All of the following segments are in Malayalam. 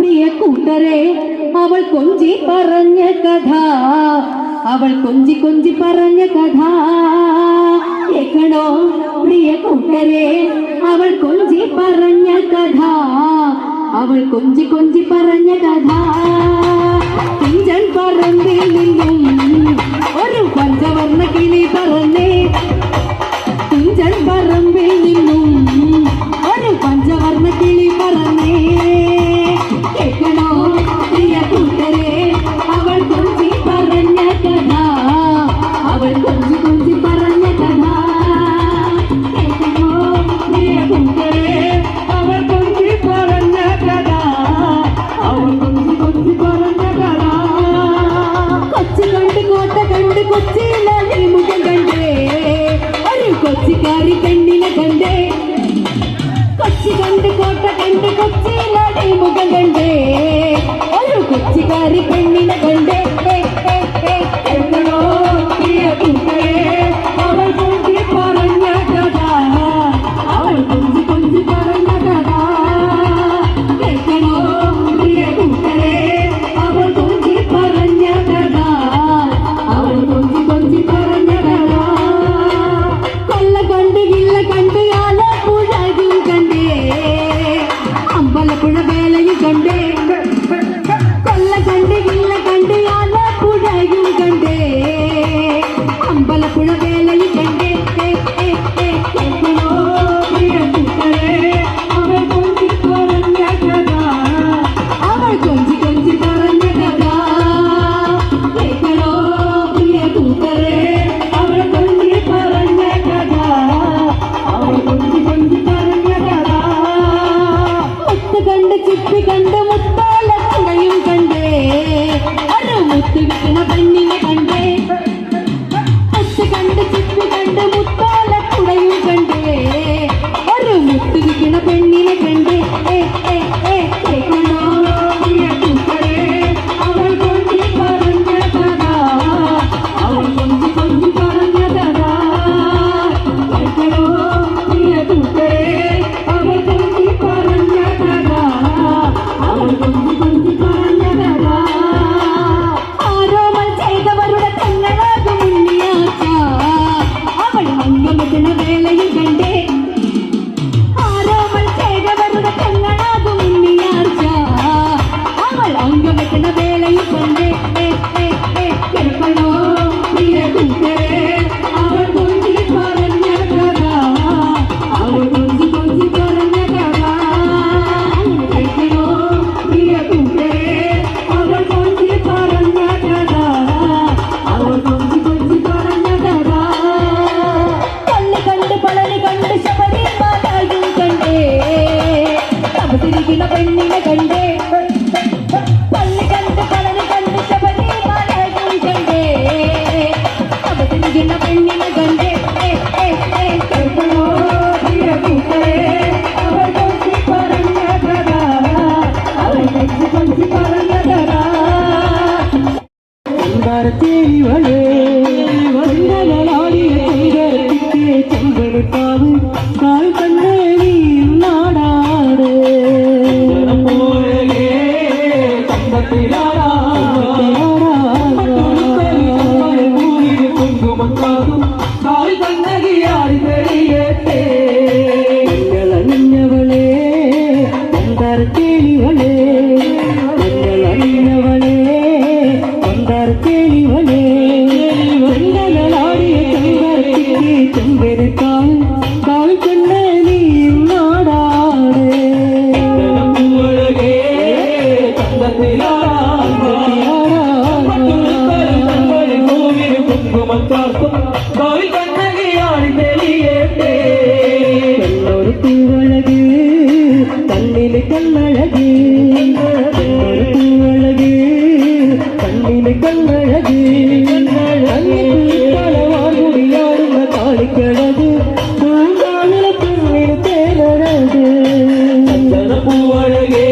പ്രിയ കൂട്ടരെ അവൾ കൊഞ്ചി പറഞ്ഞ കഥ അവൾ കൊഞ്ചി കൊഞ്ചി പറഞ്ഞ കഥ കേൾക്കണോ പ്രിയ കൂട്ടരെ അവൾ കൊഞ്ചി പറഞ്ഞ കഥ അവൾ കൊഞ്ചി കൊഞ്ചി പറഞ്ഞ കഥ തിഞ്ചൻ പറമ്പിൽ നിന്നും ഒരു പഞ്ചവർണ്ണ കിളി പറന്നേ തിഞ്ചൻ പറമ്പിൽ നിന്നും ഒരു പഞ്ചവർണ്ണ കിളി പറന്നേ കേൾക്കണോ പ്രിയ കൂട്ടരെ അവൾ കൊഞ്ചി പറഞ്ഞ കഥ അവൾ കൊഞ്ചി കൊഞ്ചി പറഞ്ഞ കഥ കേൾക്കണോ പ്രിയ കൂട്ടരെ അവൾ കൊഞ്ചി പറഞ്ഞ കഥ അവൾ കൊഞ്ചി കൊഞ്ചി പറഞ്ഞ കഥ കൊച്ചി കണ്ട് കോട്ട കണ്ട് കൊച്ചിയിലെ മുഖം കണ്ടേ ഒരു കൊച്ചിക്കാരി പെണ്ണിനെ കണ്ടേ കൊച്ചി കണ്ട് കോട്ട കണ്ട് കൊച്ചിയിലെ മുഖം കണ്ടേ ഒരു കൊച്ചിക്കാരി പെണ്ണിനെ കണ്ടേ കേൾക്കണോ പ്രിയ കൂട്ടരെ അവൾ കൊഞ്ചി പറഞ്ഞ കഥ അവൾ കൊഞ്ചി കൊഞ്ചി പറഞ്ഞ കഥ കേൾക്കണോ പ്രിയ കൂട്ടരെ അവൾ കൊഞ്ചി പറഞ്ഞ കഥ അവൾ കൊഞ്ചി കൊഞ്ചി പറഞ്ഞ കഥ കൊല്ല കണ്ട് ഇല്ല കണ്ട് ആലപ്പുഴയും കണ്ടേ അമ്പലപ്പുഴ വേലയും കണ്ടേ കൊല്ല കണ്ട് ഇല്ല കണ്ട് ആലപ്പുഴയും കണ്ടേ അമ്പലപ്പുഴ വേലയും കണ്ടേ കേൾക്കണോ പ്രിയ കൂട്ടരെ അവൾ കൊഞ്ചി പറഞ്ഞ കഥ അവൾ കൊഞ്ചി കൊഞ്ചി പറഞ്ഞ കഥ കേൾക്കണോ പ്രിയ കൂട്ടരെ അവൾ കൊഞ്ചി പറഞ്ഞ കഥ അവൾ കൊഞ്ചി കൊഞ്ചി പറഞ്ഞ കഥ മുത്ത് കണ്ട് ചിപ്പി കണ്ട് മുത്താലക്കുടയും കണ്ടേ ഒരു മുത്ത് വിൽക്കണ പെണ്ണിനെ കണ്ടേ മുത്ത് കണ്ട് ചിപ്പി കണ്ട് മുത്താലക്കുടയും കണ്ടേ ഒരു മുത്ത് വിൽക്കണ പെണ്ണിനെ കണ്ടേ കേൾക്കണോ പ്രിയ കൂട്ടരെ അവൾ കൊഞ്ചി പറഞ്ഞ കഥ അവൾ കൊഞ്ചി കൊഞ്ചി പറഞ്ഞ കഥ കേൾക്കണോ പ്രിയ കൂട്ടരെ അവൾ കൊഞ്ചി പറഞ്ഞ കഥ അവൾ കൊഞ്ചി കൊഞ്ചി പറഞ്ഞ കഥ ആരോമൽ ചെയ്തവരുടെ തങ്ങളാകും ഉണ്ണിയാച്ച അവൾ അംഗമെത്തുന്ന വേളയിൽ കണ്ടേ ആരോമൽ ചെയ്തവരുടെ തങ്ങളാകും ഉണ്ണിയാച്ച അവൾ അംഗമെത്തുന്ന വേളയിൽ കണ്ടേ കേൾക്കണോ പ്രിയ കൂട്ടരെ അവൾ കൊഞ്ചി പറഞ്ഞ കഥ അവൾ കൊഞ്ചി കൊഞ്ചി പറഞ്ഞ കഥ കേൾക്കണോ പ്രിയ കൂട്ടരെ അവൾ കൊഞ്ചി പറഞ്ഞ കഥ അവൾ കൊഞ്ചി കൊഞ്ചി പറഞ്ഞ കഥ പള്ളി കണ്ട് പളനി കണ്ട് ശബരിമലയും കണ്ടേ തപസിരിക്കുന്ന പെണ്ണിനെ കണ്ടേ പള്ളി കണ്ട് പളനി കണ്ട് ശബരിമലയും കണ്ടേ തപസിരിക്കുന്ന പെണ്ണിനെ കണ്ടേ കേൾക്കണോ പ്രിയ കൂട്ടരെ അവൾ കൊഞ്ചി പറഞ്ഞ കഥ അവൾ കൊഞ്ചി കൊഞ്ചി പറഞ്ഞ കഥ ചെമ്പരത്തിവളേ വന്ദനലാടിയ ചെമ്പരത്തിക്ക് ചെമ്പരത്താവ് കാൽ കണ്ടേ നീ നാടാട് മഞ്ഞളണിഞ്ഞവളേ മന്ദാരത്തേളിവളേ മഞ്ഞളണിഞ്ഞവളേ മന്ദാരത്തേളിവളേ ചെങ്കലാടിയ ചെമ്പരത്തിക്ക് ചെമ്പരത്താൽ കാൽ കണ്ടേ നീ നാടാട് എന്നൊരു പൂവഴക് കണ്ണില് കണ്ണഴക് എന്നൊരു പൂവഴക് കണ്ണില് കണ്ണഴക് കളവാകുടിയാടുന്ന കാളിക്കഴക് പൂങ്കാവിലെ പെണ്ണിന് തേനഴക് പൂവഴകേ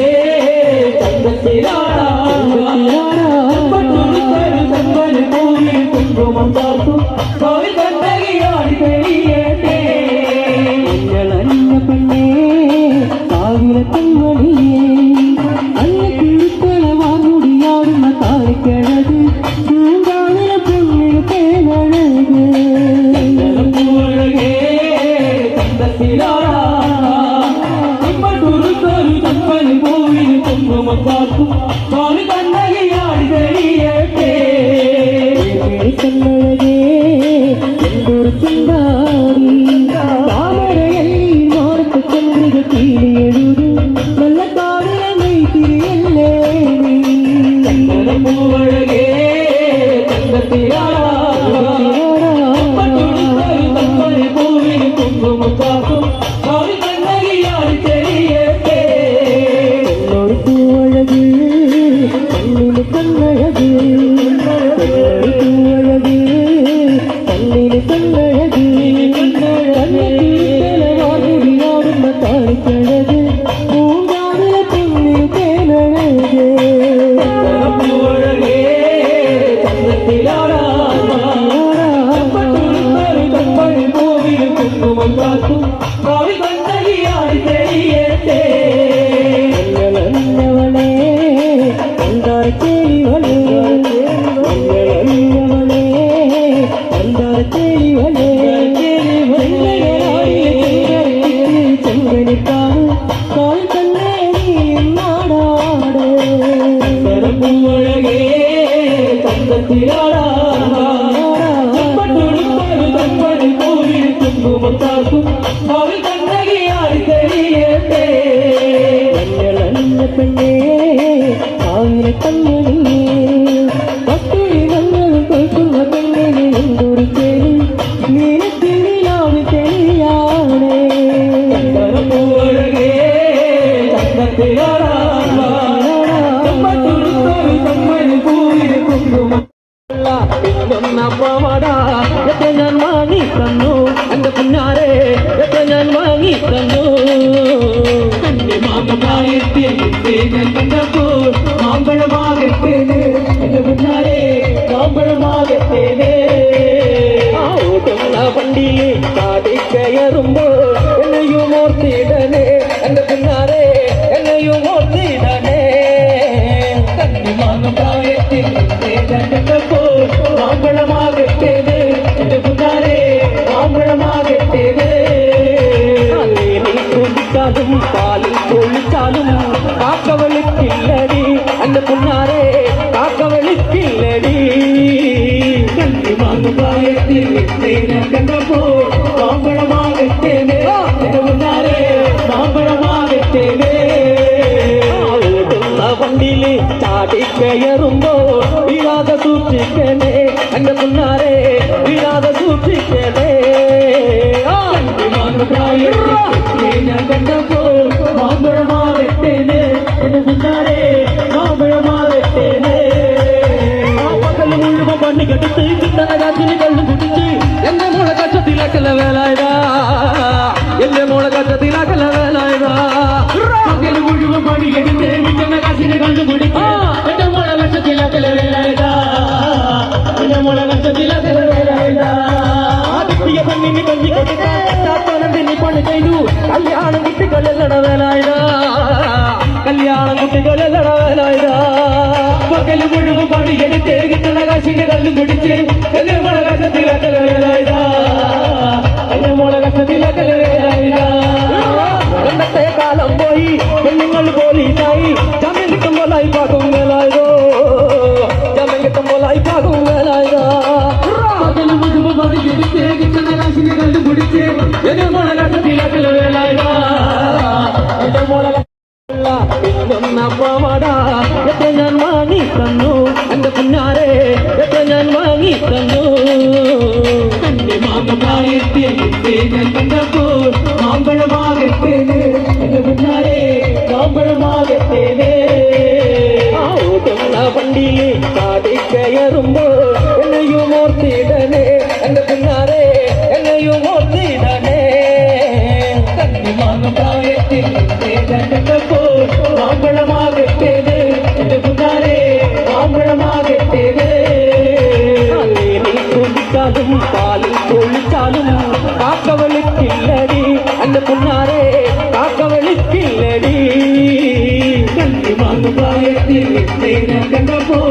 കുങ്കുമം താർത്തും മഞ്ഞളഞ്ഞ പെണ്ണേ കാവിലെ പെൺമണിയേ കുങ്കുമക്കാർക്കും സ്വാമി കണ്ണകിയാടി തെളിയട്ടെ കണ്ണഴകേ എന്തൊരു ചിന്താരി താമരയല്ലി മാർക്ക് ചന്ദ്രിക തീരെഴുതു നല്ല കാടിലെ നെയ്തിരിയല്ലേ പൂവഴകേ പൂവിന് കുങ്കുമക്കാർക്കും സ്വാമി കണ്ണകിയാടി തെളിയട്ടെ എന്നൊരു പൂവഴക് കണ്ണിന് കണ്ണഴക് പൂവഴക് കണ്ണിന് കണ്ണഴക് കണ്ണുടിയാടുന്ന കാണിക്കഴക് പൂങ്കാവിലെ പെണ്ണിന് തേനഴക് പൂവഴകേ പൂവിന് കുങ്കുമക്കാർക്കും സ്വാമി കണ്ണകിയാടി തെളിയട്ടെ എന്നവളെ എന്താ കേളിവളെ എന്നവളെ എന്താ കേളിവളെ ചെങ്കനിക്കാവ് കാൽ തന്നെ നാടാട് പൂവഴകേ കുങ്കുമത്താക്കും അവൾ കണ്ണകിയാടി തെളിയട്ടെ പെണ്ണേ ആവിനെ കണ്ണുനീ പട്ടുഴി വന്നത് കേൾക്കുന്ന പെണ്ണിന് എന്തൊരു തെളി നീനത്തിലാവ് തെളിയാണേ പൂവഴകേ പൂവിന് കുങ്കുമ എത്ര ഞാൻ വാങ്ങി തന്നു എന്റെ പുന്നാരെ എത്ര ഞാൻ വാങ്ങി തന്നു കണ്ടപ്പോൾ മാമ്പഴമാകത്തേന് എന്റെ പുന്നാരെ മാമ്പഴമാകത്തേന് ഓടുന്ന വണ്ടിയിൽ കാടി കയറുമ്പോ എന്നെയും ഓർത്തിടണേ എന്റെ പുന്നാരെ എന്നെയും ഓർത്തിടണേ കണ്ണിമാങ്ങ പ്രായത്തിൽ കണ്ടപ്പോൾ മാമ്പഴമാകത്തേന് എന്റെ പുന്നാരെ മാമ്പഴമാകത്തേന് കുടിച്ചാലും പാലിൽ കൊള്ളിച്ചാലും കാക്കവളിക്കില്ലടി എന്റെ പുന്നാരെ കാക്കവളിക്കില്ലടി കണ്ണിമാങ്ങ പ്രായത്തിൽ കണ്ടപ്പോൾ മാമ്പഴമാകത്തേന് എന്റെ പുന്നാരെ മാമ്പഴമാകത്തേന് വണ്ടിയില് ചാടി കയറുമ്പോ വീഴാതെ സൂക്ഷിക്കണേ എന്റെ പുന്നാരെ വീഴാതെ സൂക്ഷിക്കണേ ഞാൻ കണ്ടപ്പോൾ മാമ്പഴമാകത്തേന് എന്റെ പുന്നാരെ മാമ്പഴമാകത്തേന് പകല് മുഴുവൻ പണി കെടുത്ത് കിട്ടണ കാറ്റിന് കള്ളും കുടിച്ച് എന്റെ മോളെ കച്ചത്തിലാക്കല വേലായതാ എന്റെ മോളെ കച്ചത്തിലാക്കല വേലായതാ പകല് മുഴുവൻ പണി കെടുത്ത് കിട്ടണ കാറ്റിന് കള്ളും കുടിച്ച് എന്റെ മോളെ കച്ചത്തിലാക്കല വേലായതാ എന്റെ മോളെ കച്ചത്തിലാക്കല വേലായതാ ആദ്യ പെണ്ണിന് കഞ്ഞി കൊടുത്താത്തോനെ പണി ചെയ്തു കല്യാണം കുട്ടികളെല്ലട വേലായതാ കല്യാണം കുട്ടികളെല്ലട വേലായതാ പകല് മുഴുവൻ പണി കെടുത്ത് കിട്ടണ കാശിന്റെ കള്ളും കുടിച്ച് എന്റെ മോളെ കച്ചത്തിലാക്കല വേലായതാ എന്റെ മോളെ കച്ചത്തിലാക്കല വേലായതാ പണ്ടത്തെ കാലം പോയി പെണ്ണുങ്ങൾ പോലീസായി ജാമ്യം കിട്ടുമ്പോഴായി പാകും വേലായതോ ജാമ്യം കിട്ടുമ്പോഴായി പാകും വേലായതാ പകല് മുഴുവൻ പണി കെടുത്ത് കിട്ടണ കാശിന്റെ കള്ളും കുടിച്ച് എന്റെ മോളെ കച്ചത്തിലാക്കല വേലായതാ എന്റെ മോളെ എത്ര ഞാൻ വാങ്ങി തന്നു എന്റെ പുന്നാരെ എത്ര ഞാൻ വാങ്ങി തന്നു കണ്ടപ്പോൾ മാമ്പഴമാകത്തേന് എന്റെ പുന്നാരെ മാമ്പഴമാകത്തേന് ഓടുന്ന വണ്ടിയിൽ കാടി കയറുമ്പോ എന്നെയും ഓർത്തിടണേ എന്റെ പുന്നാരെ എന്നെയും ഓർത്തിടണേ കണ്ണിമാങ്ങ പ്രായത്തിൽ കണ്ടപ്പോൾ മാമ്പഴമാകത്തേന് എന്റെ പുന്നാരെ മാമ്പഴമാകത്തേന് കുടിച്ചാലും പാലിൽ കൊള്ളിച്ചാലും കാക്കവളിക്കില്ലടി എന്റെ പുന്നാരെ കാക്കവളിക്കില്ലടി കണ്ണിമാങ്ങ പ്രായത്തിൽ കണ്ടപ്പോൾ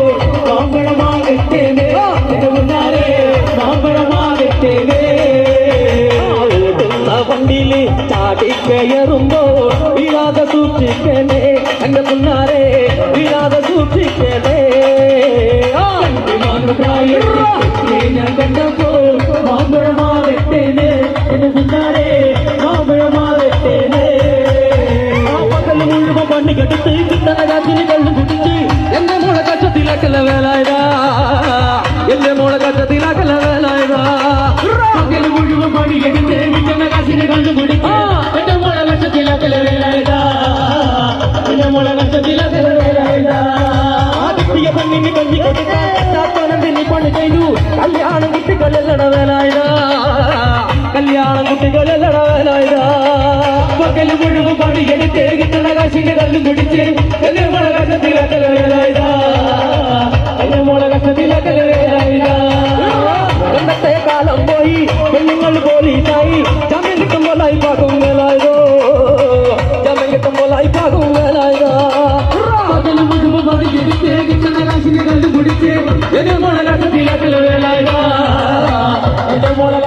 മാമ്പഴമാകത്തേന് എന്റെ പുന്നാരെ മാമ്പഴമാകത്തേന് വണ്ടിയില് ചാടി കയറുമ്പോ വീഴാതെ സൂക്ഷിക്കണേ എന്റെ പുന്നാരെ കിട്ടണകാശിന് കള്ളും കുടിച്ച് എന്റെ മോളെ കച്ചത്തിലാക്കല വേലായതാ എന്റെ മോളെ കച്ചത്തിലാക്കല വേലായതാ പകൽ മുഴുവൻ പണിയെടുത്ത് കിട്ടണകാശിന് കള്ളും കുടിച്ച് എന്റെ മോളെ കച്ചത്തിലാക്കല വേലായതാ എന്റെ മോളെ കച്ചത്തിലാക്കല വേലായതാ ആദ്യ പെണ്ണിന് കഞ്ഞി കൊടുത്താത്തോനന്തിനി പണി ചെയ്തു കല്യാണം കുട്ടികളെല്ലട വേലായതാ കല്യാണം കുട്ടികളെല്ലട വേലായതാ പകൽ മുഴുവൻ പണിയെടുത്ത് കിട്ടണകാശിന് കള്ളും കുടിച്ച് എന്റെ മോളെ കച്ചത്തിലാക്കല വേലായതാ എന്റെ മോളെ കച്ചത്തിലാക്കല വേലായതാ ഇന്നത്തെ കാലം പോയി പെണ്ണുങ്ങൾ പോലീസായി ജാമ്യം കിട്ടുമ്പോൾ ലൈഫാകും വേലായതോ ജാമ്യം കിട്ടുമ്പോൾ ലൈഫാകും വേലായതോ പകൽ മുഴുവൻ പണിയെടുത്ത് കിട്ടണകാശിന് കള്ളും കുടിച്ച് എന്റെ മോളെ കച്ചത്തിലാക്കല വേലായതാ എന്റെ മോളെ